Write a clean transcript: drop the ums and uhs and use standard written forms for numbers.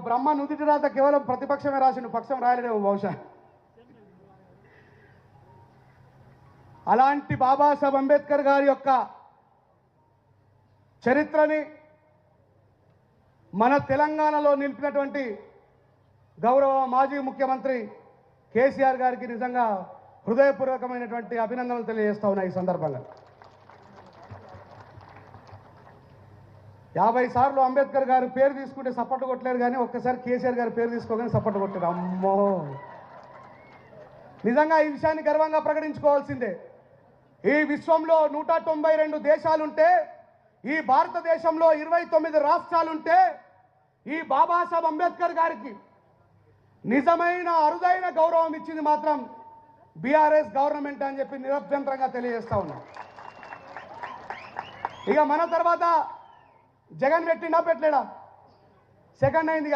బ్రహ్మ నుదిటి రాత కేవలం ప్రతిపక్షమే రాసిన పక్షం రాయలేదేమో బహుశా. అలాంటి బాబాసాహెబ్ అంబేద్కర్ గారి యొక్క చరిత్రని మన తెలంగాణలో నిలిపినటువంటి గౌరవ మాజీ ముఖ్యమంత్రి కేసీఆర్ గారికి నిజంగా హృదయపూర్వకమైనటువంటి అభినందనలు తెలియజేస్తా ఉన్నాయి. ఈ సందర్భంగా 50 సార్లు అంబేద్కర్ గారి పేరు తీసుకుంటే సపోర్ట్ కొట్టలేరు, కానీ ఒక్కసారి కేసీఆర్ గారి పేరు తీసుకోగానే సపోర్ట్ కొట్టారు. అమ్మో, నిజంగా ఈ విషయాన్ని గర్వంగా ప్రకటించుకోవాల్సిందే. ఈ విశ్వంలో 192 దేశాలుంటే, ఈ భారతదేశంలో 29 రాష్ట్రాలుంటే, ఈ బాబాసాహెబ్ అంబేద్కర్ గారికి నిజమైన అరుదైన గౌరవం ఇచ్చింది మాత్రం బీఆర్ఎస్ గవర్నమెంట్ అని చెప్పి నిరభ్యంతరంగా తెలియజేస్తా ఉన్నాం. ఇక మన తర్వాత జగన్ పెట్టిండా పెట్టలేడా, సెకండ్ అయింది.